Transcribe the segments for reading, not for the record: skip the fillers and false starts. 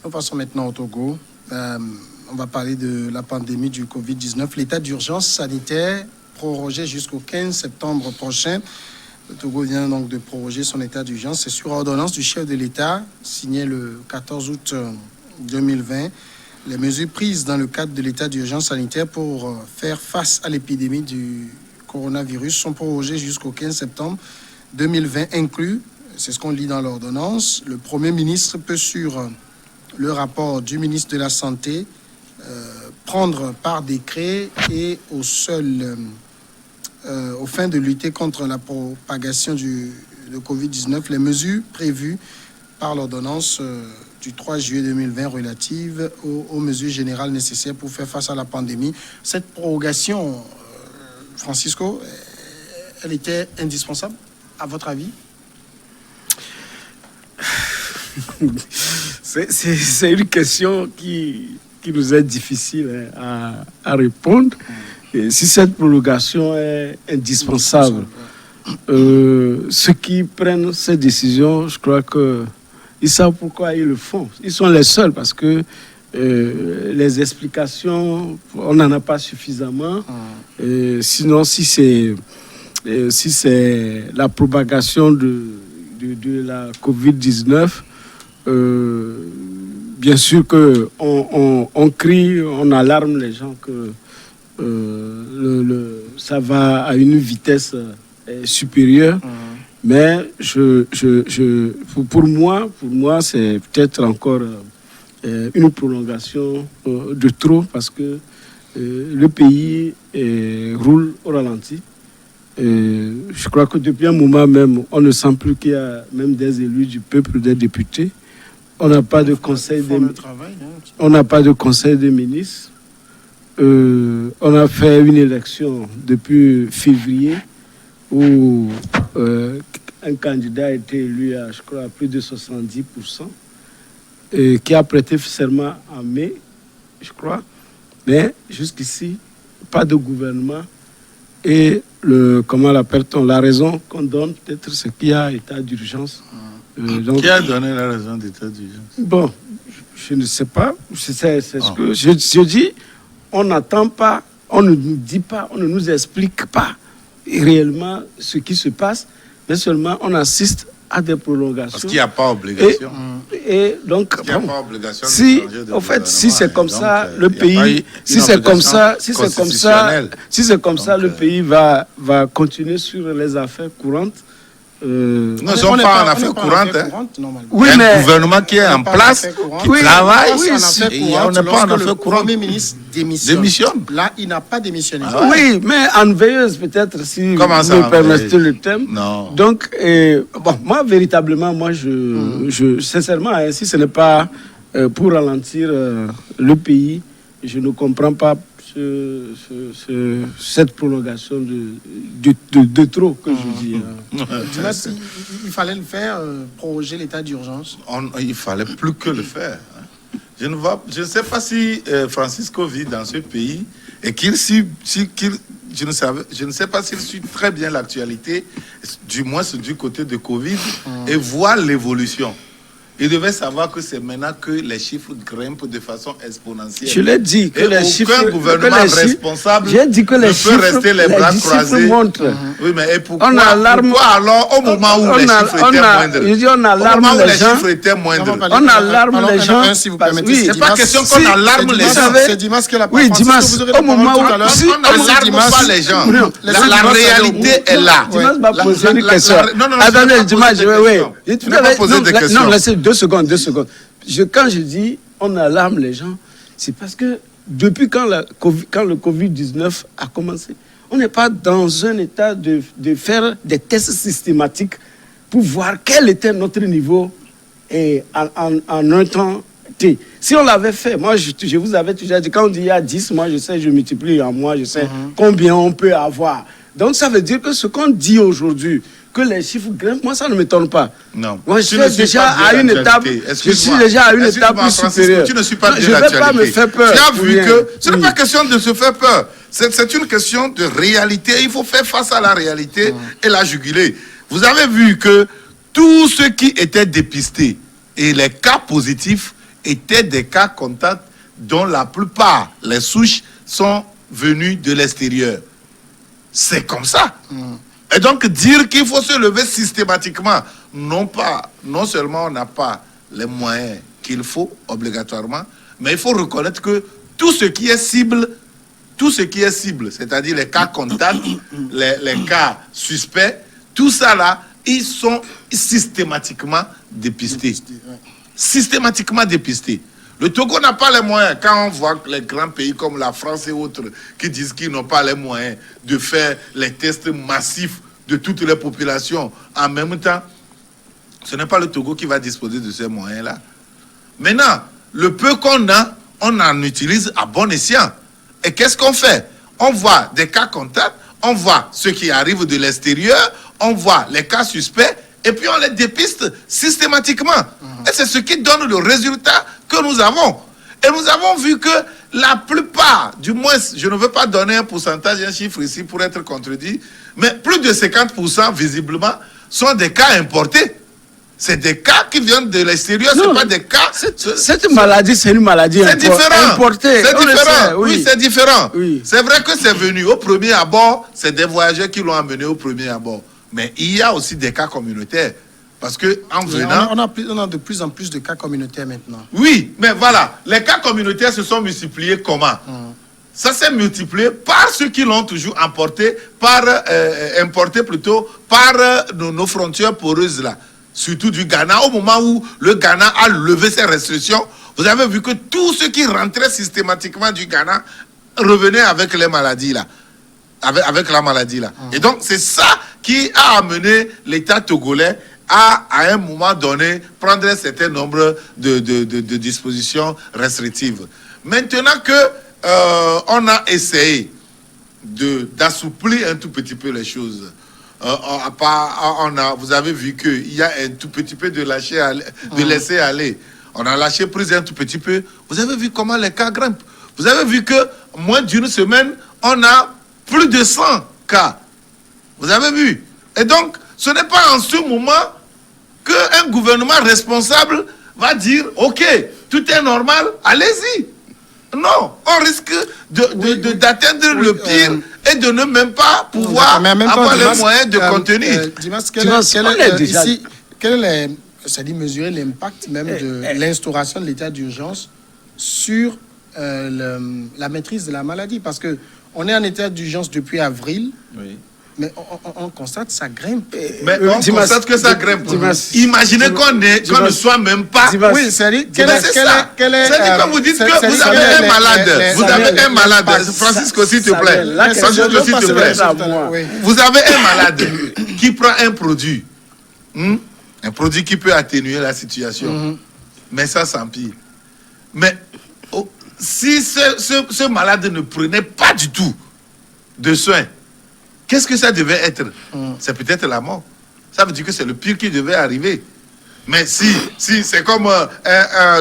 Nous passons maintenant au Togo. On va parler de la pandémie du Covid-19. L'état d'urgence sanitaire prorogé jusqu'au 15 septembre prochain. Le Togo vient donc de proroger son état d'urgence. C'est sur ordonnance du chef de l'État, signé le 14 août 2020. Les mesures prises dans le cadre de l'état d'urgence sanitaire pour faire face à l'épidémie du coronavirus sont prorogées jusqu'au 15 septembre 2020 inclus. C'est ce qu'on lit dans l'ordonnance. Le Premier ministre peut, sur le rapport du ministre de la Santé, prendre par décret et aux fins de lutter contre la propagation de Covid-19 les mesures prévues par l'ordonnance du 3 juillet 2020 relative aux mesures générales nécessaires pour faire face à la pandémie. Cette prorogation, Francisco, elle était indispensable, à votre avis? C'est une question qui nous est difficile à répondre. Et si cette prolongation est indispensable, ceux qui prennent ces décisions, je crois qu'ils savent pourquoi ils le font. Ils sont les seuls parce que les explications, on n'en a pas suffisamment. Sinon, si c'est la propagation de la Covid-19, bien sûr qu'on crie, on alarme les gens que ça va à une vitesse supérieure. Mais pour moi, c'est peut-être encore une prolongation de trop parce que le pays roule au ralenti. Je crois que depuis un moment même, on ne sent plus qu'il y a même des élus du peuple, des députés. On n'a pas de conseil des ministres. On a fait une élection depuis février où un candidat a été élu à, je crois, à plus de 70%, et qui a prêté serment en mai, je crois. Mais jusqu'ici, pas de gouvernement. Et comment l'appelle-t-on? La raison qu'on donne, peut-être, c'est qu'il y a état d'urgence. Donc, qui a donné la raison d'état d'urgence? Bon, je ne sais pas. C'est ce que je dis. On n'attend pas, on ne nous dit pas, on ne nous explique pas réellement ce qui se passe, mais seulement on assiste à des prolongations. Parce qu'il n'y a pas obligation. Et donc, il n'y a pas obligation. Si c'est comme ça, le pays, si c'est comme ça, le pays va continuer sur les affaires courantes. Nous ne sommes pas en affaires courantes. Oui, il y a mais un gouvernement qui est en place, qui travaille. On n'est pas en affaires courantes. Le Premier ministre démissionne. Là, il n'a pas démissionné. Oui, mais en veilleuse, peut-être, si vous me permettez le thème. Non. Donc, moi, véritablement, sincèrement, si ce n'est pas pour ralentir le pays, je ne comprends pas cette prolongation de trop que je dis. Il fallait le faire, proroger l'état d'urgence. Il fallait plus que le faire. Je ne sais pas si Francisco vit dans ce pays et je ne sais pas s'il suit très bien l'actualité, du moins du côté de Covid, et voit l'évolution. Il devait savoir que c'est maintenant que les chiffres grimpent de façon exponentielle. Je l'ai dit que les chiffres... Aucun gouvernement responsable ne peut rester les bras croisés. Oui, mais et pourquoi alors, au moment où les chiffres étaient moindres, on alarme les gens, si vous permettez. Oui, c'est pas question qu'on alarme les gens. C'est Dimas qui l'a pas. Oui, Dimas, au moment où on n'alarme pas les gens. La réalité est là. Dimas va poser une question. Attendez, Dimas, oui. Tu m'as posé des questions. Non, laissez 2 secondes. Quand je dis on alarme les gens, c'est parce que depuis quand le Covid-19 a commencé, on n'est pas dans un état de faire des tests systématiques pour voir quel était notre niveau en un temps T. Si on l'avait fait, moi je vous avais déjà dit, quand on dit il y a 10, moi je sais, je multiplie en moi, je sais combien on peut avoir. Donc ça veut dire que ce qu'on dit aujourd'hui, que les chiffres grimpent, moi ça ne m'étonne pas. Non. Moi je suis déjà à une étape, plus supérieure. Tu ne suis pas je ne vais pas me faire peur. Tu as vu que ce n'est pas question de se faire peur. C'est une question de réalité. Il faut faire face à la réalité et la juguler. Vous avez vu que tous ceux qui étaient dépistés Et les cas positifs étaient des cas contacts dont la plupart, les souches, sont venues de l'extérieur. C'est comme ça. Et donc, dire qu'il faut se lever systématiquement, non seulement on n'a pas les moyens qu'il faut obligatoirement, mais il faut reconnaître que tout ce qui est cible, c'est-à-dire les cas contacts, les cas suspects, tout ça là, ils sont systématiquement dépistés. Systématiquement dépistés. Le Togo n'a pas les moyens. Quand on voit les grands pays comme la France et autres qui disent qu'ils n'ont pas les moyens de faire les tests massifs de toutes les populations en même temps, ce n'est pas le Togo qui va disposer de ces moyens-là. Maintenant, le peu qu'on a, on en utilise à bon escient. Et qu'est-ce qu'on fait? On voit des cas contacts, on voit ceux qui arrivent de l'extérieur, on voit les cas suspects, et puis on les dépiste systématiquement. Et c'est ce qui donne le résultat que nous avons. Et nous avons vu que la plupart, du moins, je ne veux pas donner un pourcentage, un chiffre ici pour être contredit, mais plus de 50% visiblement sont des cas importés. C'est des cas qui viennent de l'extérieur, ce n'est pas des cas... Cette maladie, c'est une maladie importée. C'est différent, oui, c'est différent. Oui. C'est vrai que c'est venu au premier abord, c'est des voyageurs qui l'ont amené au premier abord. Mais il y a aussi des cas communautaires. Parce que en venant... On a de plus en plus de cas communautaires maintenant. Oui, mais voilà, les cas communautaires se sont multipliés comment? Ça s'est multiplié par ceux qui l'ont toujours importé par nos frontières poreuses là. Surtout du Ghana, au moment où le Ghana a levé ses restrictions, vous avez vu que tous ceux qui rentraient systématiquement du Ghana revenaient avec les maladies là. Avec la maladie là. Et donc, c'est ça qui a amené l'État togolais à un moment donné, prendre un certain nombre de dispositions restrictives. Maintenant que on a essayé d'assouplir un tout petit peu les choses, vous avez vu qu'il y a un tout petit peu de laisser aller. On a lâché prise un tout petit peu. Vous avez vu comment les cas grimpent. Vous avez vu que moins d'une semaine, on a plus de 100 cas. Vous avez vu. Et donc, ce n'est pas en ce moment qu'un gouvernement responsable va dire « Ok, tout est normal, allez-y ». Non, on risque d'atteindre le pire et de ne même pas pouvoir avoir les moyens de contenir. C'est-à-dire mesurer l'impact même de l'instauration de l'état d'urgence sur la maîtrise de la maladie. Parce qu'on est en état d'urgence depuis avril. Oui. Mais on constate que ça grimpe. Mais on constate que ça grimpe. Imaginez qu'on ne soit même pas... Oui, c'est-à-dire... C'est-à-dire quand vous dites que vous avez un malade. Vous avez un malade. Francisco, s'il te plaît. Francisco, s'il te plaît. Vous avez un malade qui prend un produit. Un produit qui peut atténuer la situation. Mais ça s'empire. Mais si ce malade ne prenait pas du tout de soins, qu'est-ce que ça devait être? C'est peut-être la mort. Ça veut dire que c'est le pire qui devait arriver. Mais si c'est comme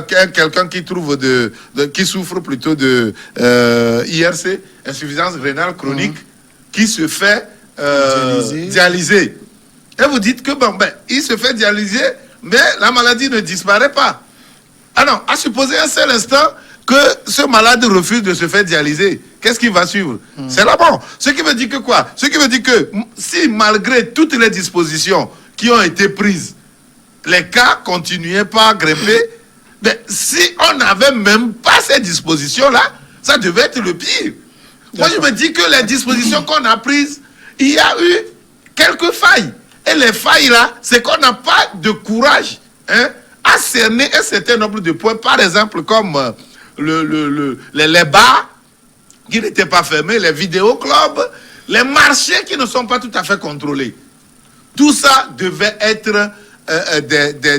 quelqu'un qui qui souffre plutôt de IRC, insuffisance rénale chronique, qui se fait dialyser. Et vous dites que il se fait dialyser, mais la maladie ne disparaît pas. Ah non, à supposer un seul instant que ce malade refuse de se faire dialyser, qu'est-ce qui va suivre? C'est la mort. Ce qui veut dire que quoi? Ce qui veut dire que si malgré toutes les dispositions qui ont été prises, les cas continuaient pas à grimper, mais si on n'avait même pas ces dispositions-là, ça devait être le pire. Moi, je me dis que les dispositions qu'on a prises, il y a eu quelques failles. Et les failles-là, c'est qu'on n'a pas de courage à cerner un certain nombre de points. Par exemple, comme les bars qui n'étaient pas fermés, les vidéoclubs, les marchés qui ne sont pas tout à fait contrôlés. Tout ça devait être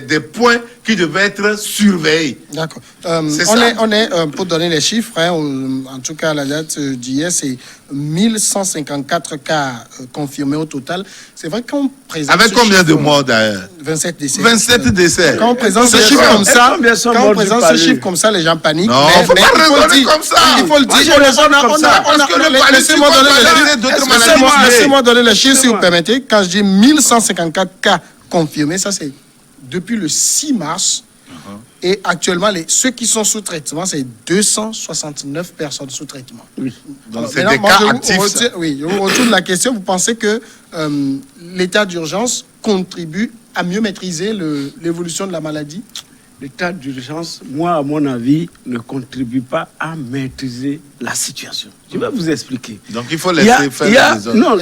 des points qui devaient être surveillés. D'accord. Pour donner les chiffres, en tout cas la date d'hier, c'est 1154 cas confirmés au total. C'est vrai qu'on présente... Avec combien de morts d'ailleurs? 27 décès. 27 décès. Quand on présente ce chiffre comme ça, les gens paniquent. Non, il ne faut pas raisonner comme ça. Il faut le dire. Laissez-moi donner les chiffres, si vous permettez. Quand je dis 1154 cas confirmés, ça c'est depuis le 6 mars Et actuellement, ceux qui sont sous traitement, c'est 269 personnes sous traitement. Oui. Donc c'est des cas actifs. Oui, je vous retourne la question. Vous pensez que l'état d'urgence contribue à mieux maîtriser l'évolution de la maladie? L'état d'urgence, moi, à mon avis, ne contribue pas à maîtriser la situation. Je vais vous expliquer. Donc, il faut laisser faire les autres. Non,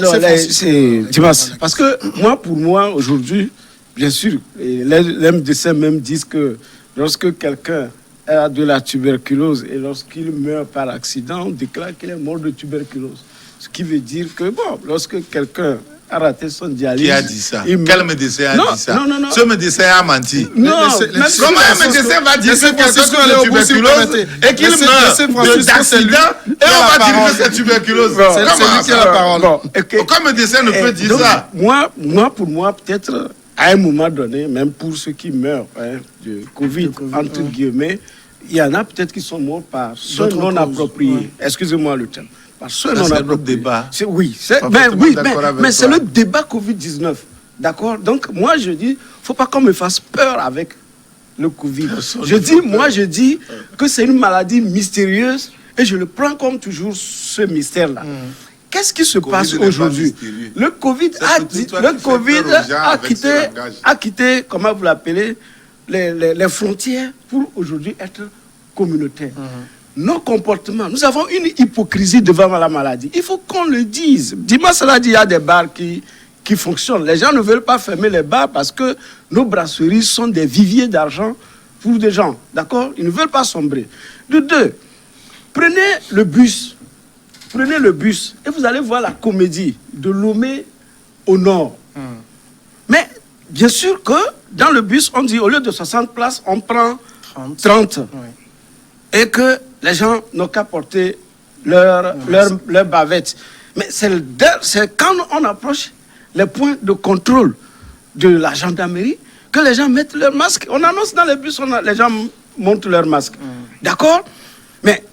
parce que pour moi, aujourd'hui, bien sûr, les médecins même disent que lorsque quelqu'un a de la tuberculose et lorsqu'il meurt par accident, on déclare qu'il est mort de tuberculose. Ce qui veut dire que, lorsque quelqu'un a raté son dialyse... Qui a dit ça? Quel médecin a dit ça? Non. Ce médecin a menti. Non, comment un médecin va dire que quelqu'un a de tuberculose et qu'il meurt d'accident et on va dire que c'est tuberculose? C'est lui qui a la parole. Aucun médecin ne peut dire ça. Pour moi, peut-être, à un moment donné, même pour ceux qui meurent de Covid, entre guillemets, il y en a peut-être qui sont morts par soins non appropriés. Excusez-moi le terme. C'est notre débat. Mais c'est le débat Covid-19. D'accord? Donc, moi, je dis, il ne faut pas qu'on me fasse peur avec le Covid. Je dis que c'est une maladie mystérieuse et je le prends comme toujours ce mystère-là. Qu'est-ce qui se passe aujourd'hui? Le Covid a quitté, comment vous l'appelez, les frontières pour aujourd'hui être communautaire. Nos comportements, nous avons une hypocrisie devant la maladie. Il faut qu'on le dise. Dis-moi cela dit, il y a des bars qui fonctionnent. Les gens ne veulent pas fermer les bars parce que nos brasseries sont des viviers d'argent pour des gens. D'accord? Ils ne veulent pas sombrer. De deux, prenez le bus et vous allez voir la comédie de Lomé au nord. Mais bien sûr que dans le bus, on dit au lieu de 60 places, on prend 30. Et que les gens n'ont qu'à porter leur bavette. Mais c'est quand on approche les points de contrôle de la gendarmerie que les gens mettent leur masque. On annonce dans les bus, les gens montent leur masque. D'accord? Mais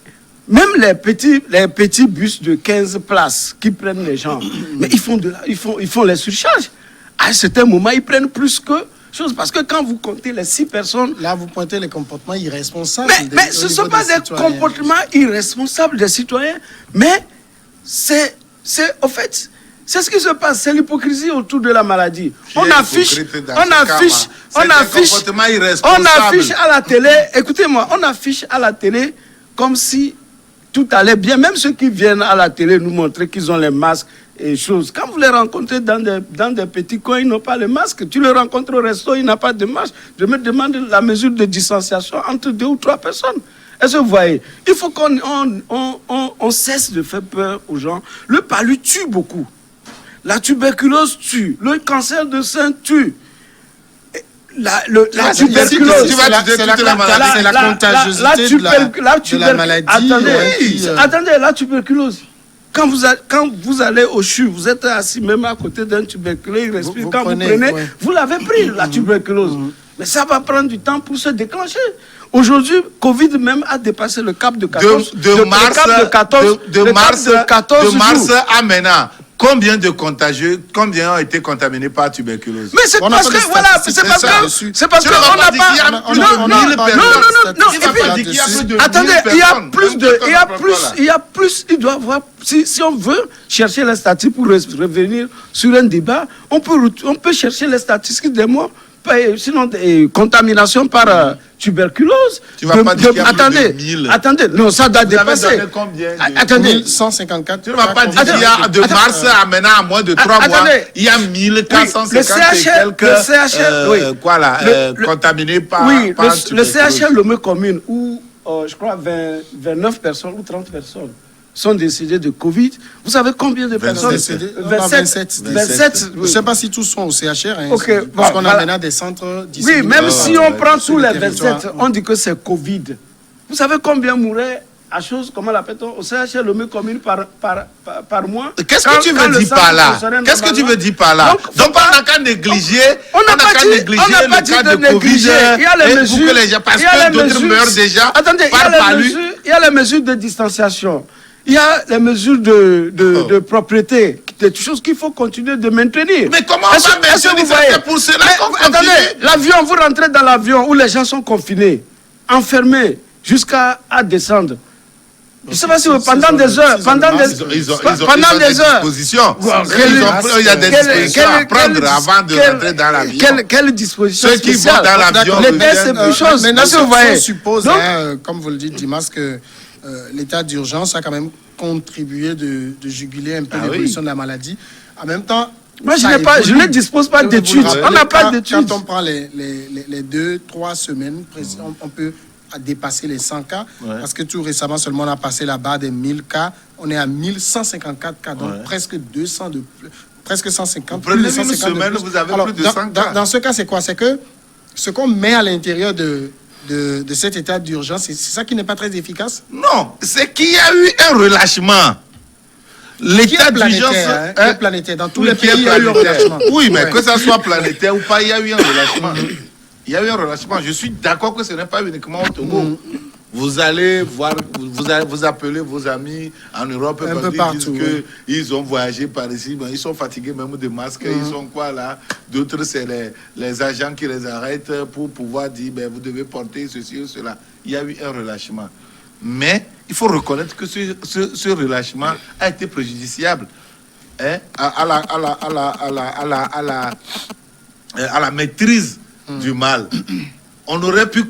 même les petits bus de 15 places qui prennent les gens, mais ils font les surcharges. À un certain moment, ils prennent plus que chose. Parce que quand vous comptez les 6 personnes... Là, vous pointez les comportements irresponsables. Mais ce ne sont pas des comportements irresponsables des citoyens, mais c'est ce qui se passe, c'est l'hypocrisie autour de la maladie. On affiche à la télé, écoutez-moi, on affiche à la télé comme si tout allait bien. Même ceux qui viennent à la télé nous montrer qu'ils ont les masques et choses. Quand vous les rencontrez dans des petits coins, ils n'ont pas le masque. Tu le rencontres au resto, il n'a pas de masque. Je me demande la mesure de distanciation entre 2 ou 3 personnes. Est-ce que vous voyez? Il faut qu'on cesse de faire peur aux gens. Le palu tue beaucoup. La tuberculose tue. Le cancer de sein tue. La tuberculose, c'est la contagiosité de la maladie. Attendez, la tuberculose. Quand vous allez au CHU, vous êtes assis même à côté d'un tuberculeux, il respire. Quand vous prenez, vous l'avez pris, la tuberculose. Mais ça va prendre du temps pour se déclencher. Aujourd'hui, Covid même a dépassé le cap de 14 de mars à maintenant. Combien de contagieux, combien ont été contaminés par tuberculose? Mais c'est parce que, voilà, c'est parce qu'on n'a pas... Non, attendez, il doit y avoir, si on veut chercher les statistiques pour revenir sur un débat, on peut chercher les statistiques des morts, sinon contamination par tuberculose. Tu vas pas dire qu'il y a plus de 1000. Attendez, non, ça doit dépasser. Attendez, 154. Tu ne vas pas dire qu'il y a de mars à maintenant, à moins de 3 mois, il y a 1450 et quelques contaminés par tuberculose. Le CHL Lomé commune, où je crois 29 personnes ou 30 personnes sont décédés de Covid. Vous savez combien de personnes? 27. Je ne sais pas si tous sont au CHR. Parce qu'on a maintenant des centres disponibles. Oui, même si on prend tous les 27, on dit que c'est Covid. Vous savez combien mouraient à chose, comment l'appelle-t-on, au CHR Lomé commune par mois? Qu'est-ce que tu veux dire par là? Qu'est-ce que tu veux dire par là? Donc on n'a qu'à négliger le cas de Covid pour que les gens, parce que d'autres meurent déjà. Attendez, il y a les mesures de distanciation. Il y a les mesures de propriété des choses qu'il faut continuer de maintenir. Mais comment on va maintenir ça? C'est pour cela qu'on continue. Attendez, l'avion, vous rentrez dans l'avion où les gens sont confinés, enfermés, jusqu'à descendre. Je ne sais pas si pendant des heures, pendant des heures, il y a des dispositions à prendre avant de rentrer dans l'avion. Quelle disposition? Ceux qui vont dans l'avion, c'est plus chose. Maintenant, si on suppose, comme vous le dites, Dimas, que l'état d'urgence a quand même contribué de juguler un peu l'évolution de la maladie. En même temps, moi, je ne dispose pas d'études. On n'a pas d'études. Quand on prend les 2-3 semaines, on peut dépasser les 100 cas, parce que tout récemment seulement on a passé la barre des 1000 cas. On est à 1154 cas, donc presque 200 de plus, presque 150. Prenez une semaine, vous avez plus de 100 cas. Dans ce cas, c'est quoi? C'est que ce qu'on met à l'intérieur de cet état d'urgence, c'est ça qui n'est pas très efficace? Non, c'est qu'il y a eu un relâchement. L'état d'urgence planétaire. Dans tous les pays, il y a eu un relâchement. Oui, mais que ça soit planétaire ou pas, il y a eu un relâchement. Il y a eu un relâchement. Je suis d'accord que ce n'est pas uniquement au Togo. Vous allez voir, vous appelez vos amis en Europe, un peu partout, ils ont voyagé par ici, ben, ils sont fatigués même des masques, ils sont quoi là? D'autres, c'est les agents qui les arrêtent pour pouvoir dire, ben, vous devez porter ceci ou cela. Il y a eu un relâchement. Mais il faut reconnaître que ce relâchement a été préjudiciable à la maîtrise du mal. On aurait pu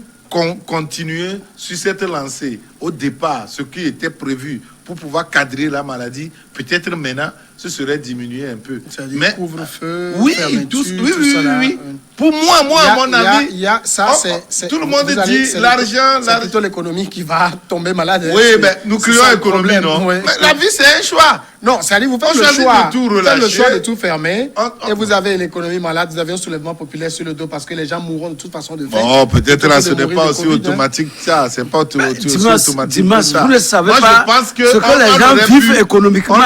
continuer sur cette lancée au départ, ce qui était prévu pour pouvoir cadrer la maladie. Peut-être maintenant, ce serait diminué un peu. Mais couvre-feu, oui, tout ça. Pour moi, à mon avis, tout le monde dit l'argent, c'est plutôt l'économie qui va tomber malade. Oui, mais nous créons l'économie, non? Mais la vie, c'est un choix. Non, c'est-à-dire vous faites le choix de tout fermer et vous avez l'économie malade, vous avez un soulèvement populaire sur le dos parce que les gens mourront de toute façon de faim. Bon, peut-être là, ce n'est pas aussi automatique ça. C'est pas automatique. Dimas, vous ne savez pas ce que les gens vivent économiquement.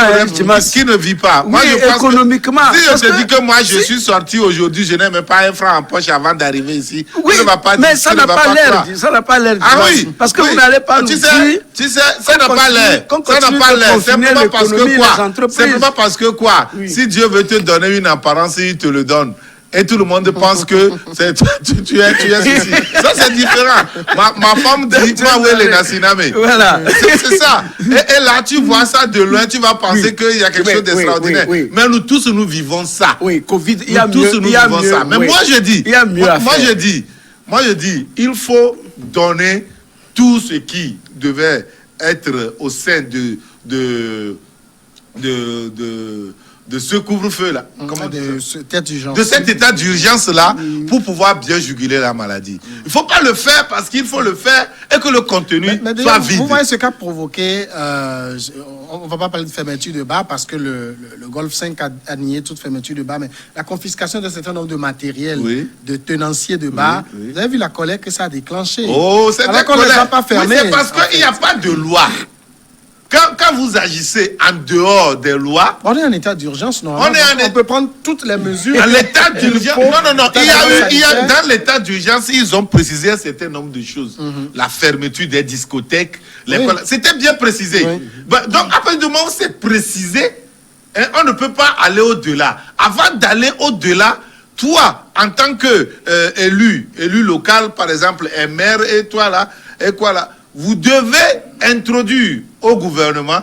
Qui ne vit pas? Oui, économiquement. Si je te dis que moi, je suis sorti aujourd'hui, je n'ai même pas un franc en poche avant d'arriver ici. Oui, mais ça n'a pas l'air. Ça n'a pas l'air. Ah oui. Parce que vous n'allez pas nous dire. Tu sais, ça n'a pas l'air. Ça n'a pas l'air. Simplement parce que quoi? Simplement parce que quoi? Si Dieu veut te donner une apparence, il te le donne. Et tout le monde pense que tu es ceci. Ça, c'est différent. Ma femme dit, moi, où est les Nassiname? Voilà. C'est ça. Et là, tu vois ça de loin, tu vas penser qu'il y a quelque chose d'extraordinaire. Mais nous tous, nous vivons ça. Oui, Covid, il y a mieux. Nous tous, nous vivons ça. Mais moi, je dis, moi, je dis, il faut donner tout ce qui devait être au sein de ce couvre-feu-là. De cet état d'urgence-là pour pouvoir bien juguler la maladie. Il ne faut pas le faire parce qu'il faut le faire et que le contenu soit vide. Vous voyez ce qu'a provoqué, on ne va pas parler de fermeture de bars parce que le Golfe 5 a nié toute fermeture de bars, mais la confiscation d'un certain nombre de matériel, de tenanciers de bars, vous avez vu la colère que ça a déclenché. Oh, c'est la colère. On ne les a pas fermés. C'est parce qu'il n'y a pas de loi. Quand vous agissez en dehors des lois... On est en état d'urgence, non? On peut prendre toutes les mesures. En état d'urgence... Non. Dans l'état d'urgence, ils ont précisé un certain nombre de choses. La fermeture des discothèques. C'était bien précisé. Donc, à partir du moment où c'est précisé, on ne peut pas aller au-delà. Avant d'aller au-delà, toi, en tant qu'élu local, par exemple, un maire, et toi là, et quoi là, vous devez introduire au gouvernement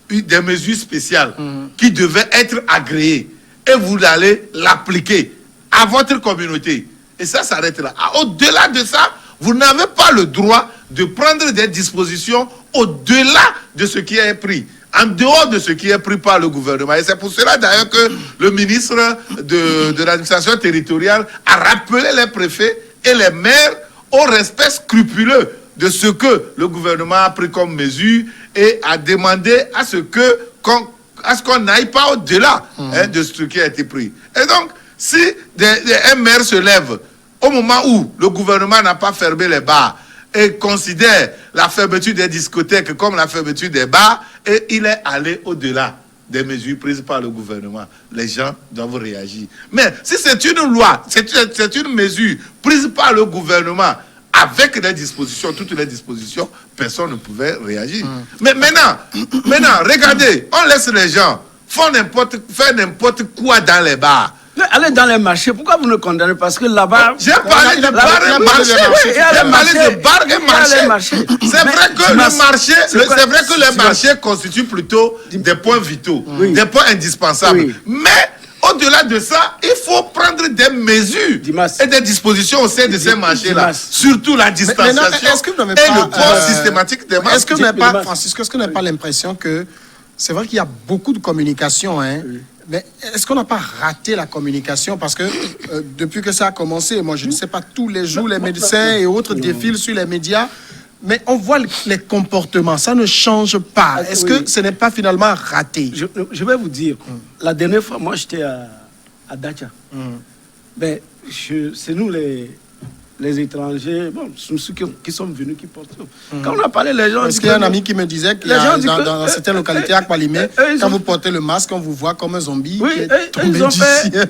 des mesures spéciales qui devaient être agréées et vous allez l'appliquer à votre communauté. Et ça s'arrête là. Au-delà de ça, vous n'avez pas le droit de prendre des dispositions au-delà de ce qui est pris, en dehors de ce qui est pris par le gouvernement. Et c'est pour cela d'ailleurs que le ministre de l'administration territoriale a rappelé les préfets et les maires au respect scrupuleux de ce que le gouvernement a pris comme mesure et a demandé à ce qu'on n'aille pas au-delà de ce qui a été pris. Et donc, si un maire se lève au moment où le gouvernement n'a pas fermé les bars et considère la fermeture des discothèques comme la fermeture des bars, et il est allé au-delà des mesures prises par le gouvernement, les gens doivent réagir. Mais si c'est une loi, c'est une mesure prise par le gouvernement, avec les dispositions, toutes les dispositions, personne ne pouvait réagir. Mais maintenant, regardez, on laisse les gens faire n'importe quoi dans les bars. Allez dans les marchés, pourquoi vous ne condamnez? Parce que là-bas... J'ai parlé de bars et marchés. J'ai parlé de bars et marchés. C'est vrai que les marchés constituent plutôt des points vitaux, des points indispensables. Oui. Mais au-delà de ça, il faut prendre des mesures et des dispositions au sein de ces marchés-là. Surtout la distanciation et le port systématique des masques. Est-ce que vous n'avez pas, Francisco, pas l'impression que c'est vrai qu'il y a beaucoup de communication, hein? Oui. Mais est-ce qu'on n'a pas raté la communication? Parce que depuis que ça a commencé, moi je ne sais pas, tous les jours les médecins et autres défilent sur les médias, mais on voit les comportements, ça ne change pas. Est-ce que ce n'est pas finalement raté? Je vais vous dire, la dernière fois, moi j'étais à Dacha. Mais c'est nous les étrangers, bon, ceux qui sont venus, qui portent. Quand on a parlé, les gens... Parce qu'il y a un ami qui me disait que dans certaines localités à Kwalimé, quand vous portez le masque, on vous voit comme un zombie qui est tombé du ciel.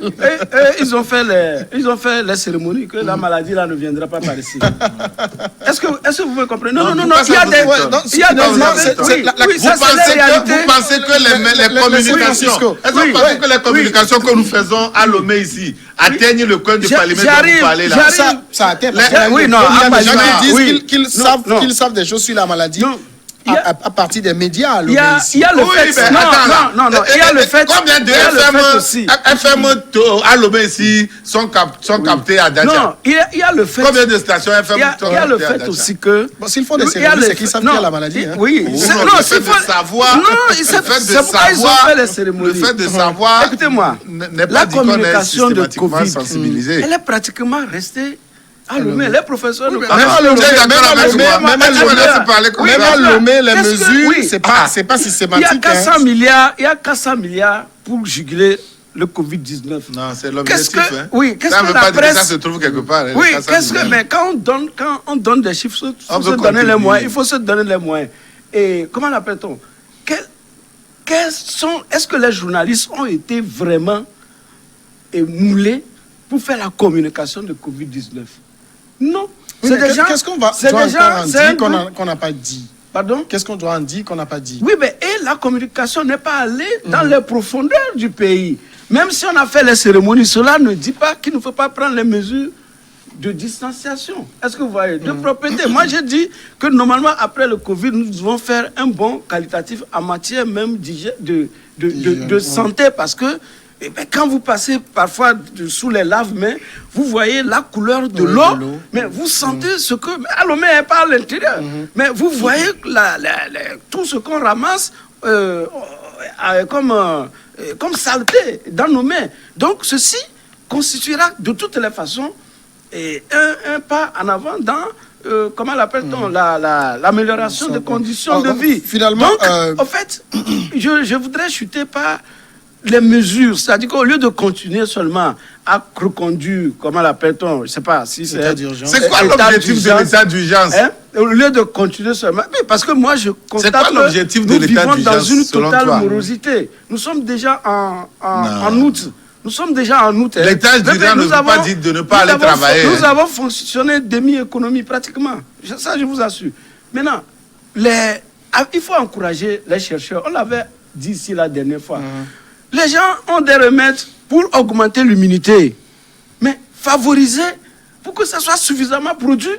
Ils ont fait les cérémonies que la maladie là ne viendra pas par ici. Est-ce que vous me comprenez? Non, il y a des... Vous pensez que les communications... Est-ce que vous pensez que les communications que nous faisons à Lomé ici atteignent le coin du Parlement dont vous parlez là? Ça atteint. Oui, non, les gens qui disent qu'ils savent des choses sur la maladie à partir des médias. Il y a le fait. Non, il y a le fait. Combien de FM à Lomé ici sont captés à Dacha? Non, il y a le fait. Combien de stations FM il y a le fait aussi que. S'ils font des cérémonies, c'est qu'ils savent qu'il y a la maladie. Oui, le fait de savoir. C'est pourquoi ils ont fait les cérémonies. Le fait de savoir. Écoutez-moi, la communication de Covid, elle est pratiquement restée. Ah, Lomé, les professeurs... Même à Lomé, les mesures, c'est pas systématique. Il y a 400 milliards pour juguler le Covid-19. Non, c'est l'objectif. Oui, qu'est-ce que la presse... Ça se trouve quelque part. Oui, mais quand on donne des chiffres, il faut se donner les moyens. Il faut se donner les moyens. Et comment l'appelle-t-on? Est-ce que les journalistes ont été vraiment moulés pour faire la communication de Covid-19? Non. Oui, qu'est-ce qu'on doit en dire qu'on n'a pas dit? Pardon? Qu'est-ce qu'on doit en dire qu'on n'a pas dit? Oui, mais la communication n'est pas allée dans les profondeurs du pays. Même si on a fait les cérémonies, cela ne dit pas qu'il ne faut pas prendre les mesures de distanciation. Est-ce que vous voyez? De propreté. Moi, j'ai dit que normalement, après le Covid, nous devons faire un bond qualitatif en matière même de santé, parce que quand vous passez parfois sous les laves-mains, vous voyez la couleur de l'eau, mais vous sentez ce que... À Lomé, elle n'est pas à l'intérieur. Mais vous voyez tout ce qu'on ramasse comme saleté dans nos mains. Donc, ceci constituera de toutes les façons un pas en avant dans... comment l'appelle-t-on, l'amélioration des conditions de vie. Finalement... Donc, en fait, je voudrais chuter par... les mesures, c'est-à-dire qu'au lieu de continuer seulement à reconduire, comment l'appelle-t-on, je ne sais pas si c'est... C'est quoi l'objectif de l'état d'urgence? Au lieu de continuer seulement... Mais parce que moi, je constate que nous vivons dans une totale morosité. Nous sommes déjà en août. Nous sommes déjà en août. L'état d'urgence ne veut pas dire de ne pas aller travailler. Nous avons fonctionné demi-économie pratiquement. Ça, je vous assure. Maintenant, il faut encourager les chercheurs. On l'avait dit ici la dernière fois. Les gens ont des remèdes pour augmenter l'immunité. Mais favoriser pour que ça soit suffisamment produit,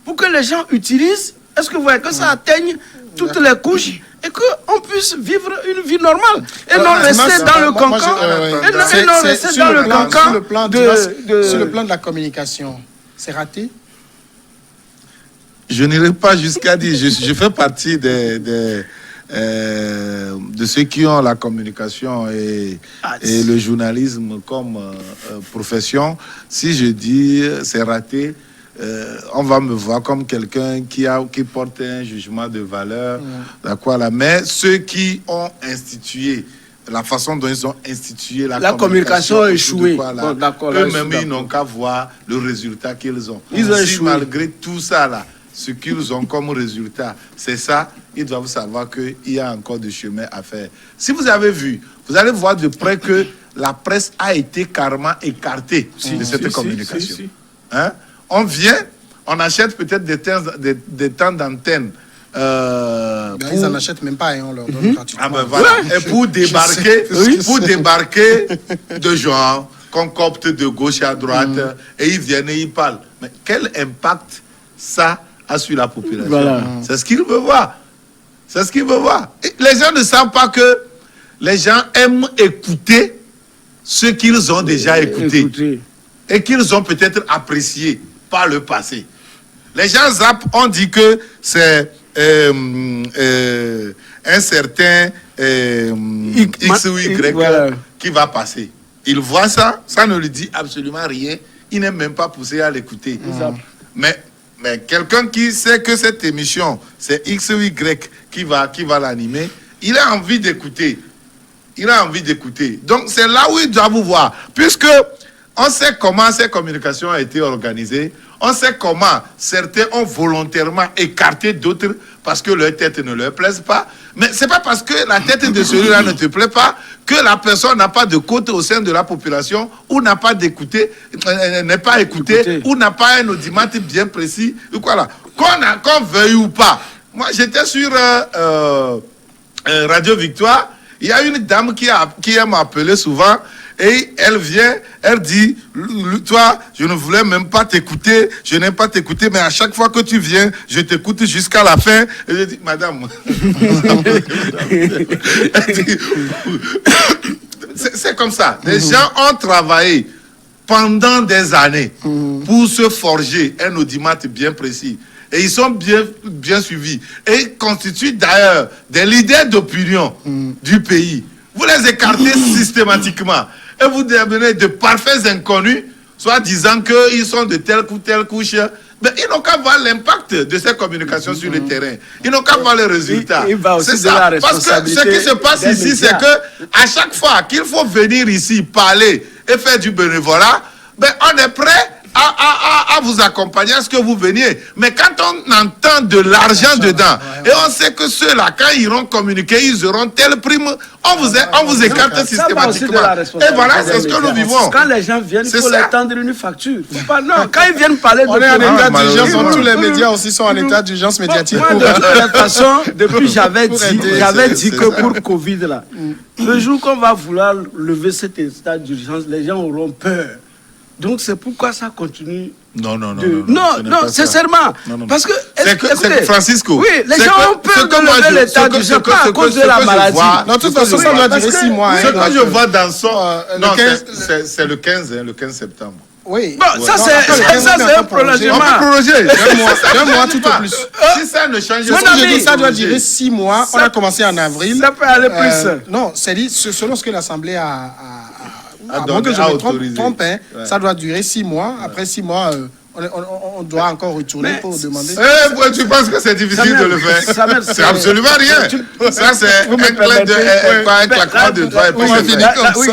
pour que les gens utilisent. Est-ce que vous voyez que ça atteigne toutes les couches et qu'on puisse vivre une vie normale et non rester dans le cancan. Et non rester dans le cancan sur le plan de la communication. C'est raté? Je n'irai pas jusqu'à dire. Je fais partie de ceux qui ont la communication et le journalisme comme profession. Si je dis c'est raté, on va me voir comme quelqu'un qui porte un jugement de valeur. D'accord, là. Mais ceux qui ont institué, la façon dont ils ont institué la communication a échoué. Eux-mêmes, ils n'ont qu'à voir le résultat qu'ils ont. Ils ont échoué. Malgré tout ça, là, ce qu'ils ont comme résultat, c'est ça, ils doivent savoir qu'il y a encore du chemin à faire. Si vous avez vu, vous allez voir de près que la presse a été carrément écartée de cette communication. Hein? On vient, on achète peut-être des temps d'antenne Ils n'en achètent même pas et on leur donne gratuitement. Ah ben voilà. Et pour débarquer de gens concoctent de gauche à droite et ils viennent et ils parlent. Mais quel impact ça a sur la population? Voilà. C'est ce qu'ils veulent voir. C'est ce qu'ils veulent voir. Et les gens ne savent pas que les gens aiment écouter ce qu'ils ont déjà écouté et qu'ils ont peut-être apprécié par le passé. Les gens zappent, on dit que c'est un certain X ou Y qui va passer. Il voit ça, ça ne lui dit absolument rien. Il n'est même pas poussé à l'écouter. Mais quelqu'un qui sait que cette émission, c'est X ou Y qui va l'animer, il a envie d'écouter. Il a envie d'écouter. Donc, c'est là où il doit vous voir. Puisque on sait comment ces communications ont été organisées. On sait comment certains ont volontairement écarté d'autres parce que leur tête ne leur plaise pas. Mais ce n'est pas parce que la tête de celui-là ne te plaît pas que la personne n'a pas de côte au sein de la population ou n'a pas d'écouter, n'est pas écoutée ou n'a pas un audimat bien précis. Voilà. Qu'on veuille ou pas. Moi, j'étais sur Radio Victoire. Il y a une dame qui aime m'appeler souvent. Et elle vient, elle dit, toi, je ne voulais même pas t'écouter, je n'aime pas t'écouter, mais à chaque fois que tu viens, je t'écoute jusqu'à la fin. Et je dis, madame, c'est comme ça. Les gens ont travaillé pendant des années pour se forger un audimat bien précis. Et ils sont bien suivis. Et ils constituent d'ailleurs des leaders d'opinion du pays. Vous les écartez systématiquement. Et vous devenez de parfaits inconnus, soit disant qu'ils sont de telle ou telle couche. Mais ils n'ont qu'à voir l'impact de ces communications sur le terrain. Ils n'ont qu'à voir les résultats. C'est ça. Parce que ce qui se passe ici, c'est que à chaque fois qu'il faut venir ici parler et faire du bénévolat, ben on est prêt à vous accompagner à ce que vous veniez. Mais quand on entend de l'argent dedans, et on sait que ceux-là, quand ils iront communiquer, ils auront telle prime, on vous écarte systématiquement. Et voilà, c'est ce que nous vivons. Quand les gens viennent, il faut leur tendre une facture. Non, quand ils viennent parler de... On est en état d'urgence, tous les médias aussi sont en état d'urgence médiatique. Moi, de toute façon, depuis j'avais dit que pour Covid, là, le jour qu'on va vouloir lever cet état d'urgence, les gens auront peur. Donc c'est pourquoi ça continue. Non, sincèrement. Parce que, c'est que Francisco. Oui, les gens ont peur de lever l'état d'urgence pas à cause de la maladie. Non, de toute façon, ça doit durer 6 mois. Ce que je vois dans son... Non, c'est le 15 septembre. Oui. Bon, ça c'est un prolongement. On peut prolonger. D'un mois tout au plus. Si ça ne change pas, ça doit durer 6 mois. On a commencé en avril. Ça peut aller plus. Non, c'est dit, selon ce que l'Assemblée a moins que je me trompe, ça doit durer 6 mois. Après 6 mois, on doit encore retourner pour demander. Tu penses que c'est difficile de le faire? C'est absolument rien. Ça, c'est un claquement de doigts et puis c'est fini comme ça.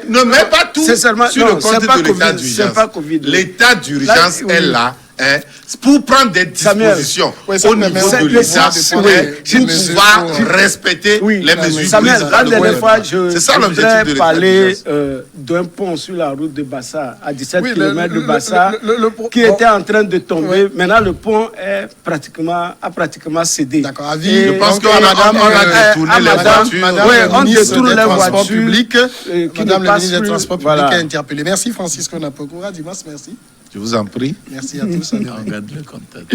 Ne mets pas tout sur le compte de l'état d'urgence. L'état d'urgence est là. Pour prendre des dispositions au niveau de l'État pour pouvoir respecter les mesures. Samuel, la dernière fois, je voudrais parler d'un pont sur la route de Bassa, à 17 km de Bassa, qui était en train de tomber. Maintenant, le pont a pratiquement cédé. D'accord, avis. Je pense qu'on a détourné les voitures. Oui, on détourne les voitures publiques. Madame la ministre des Transports publics a interpellé. Merci Francisco Napokura. Dimas, merci. Je vous en prie. Merci à tous. On regarde le contact.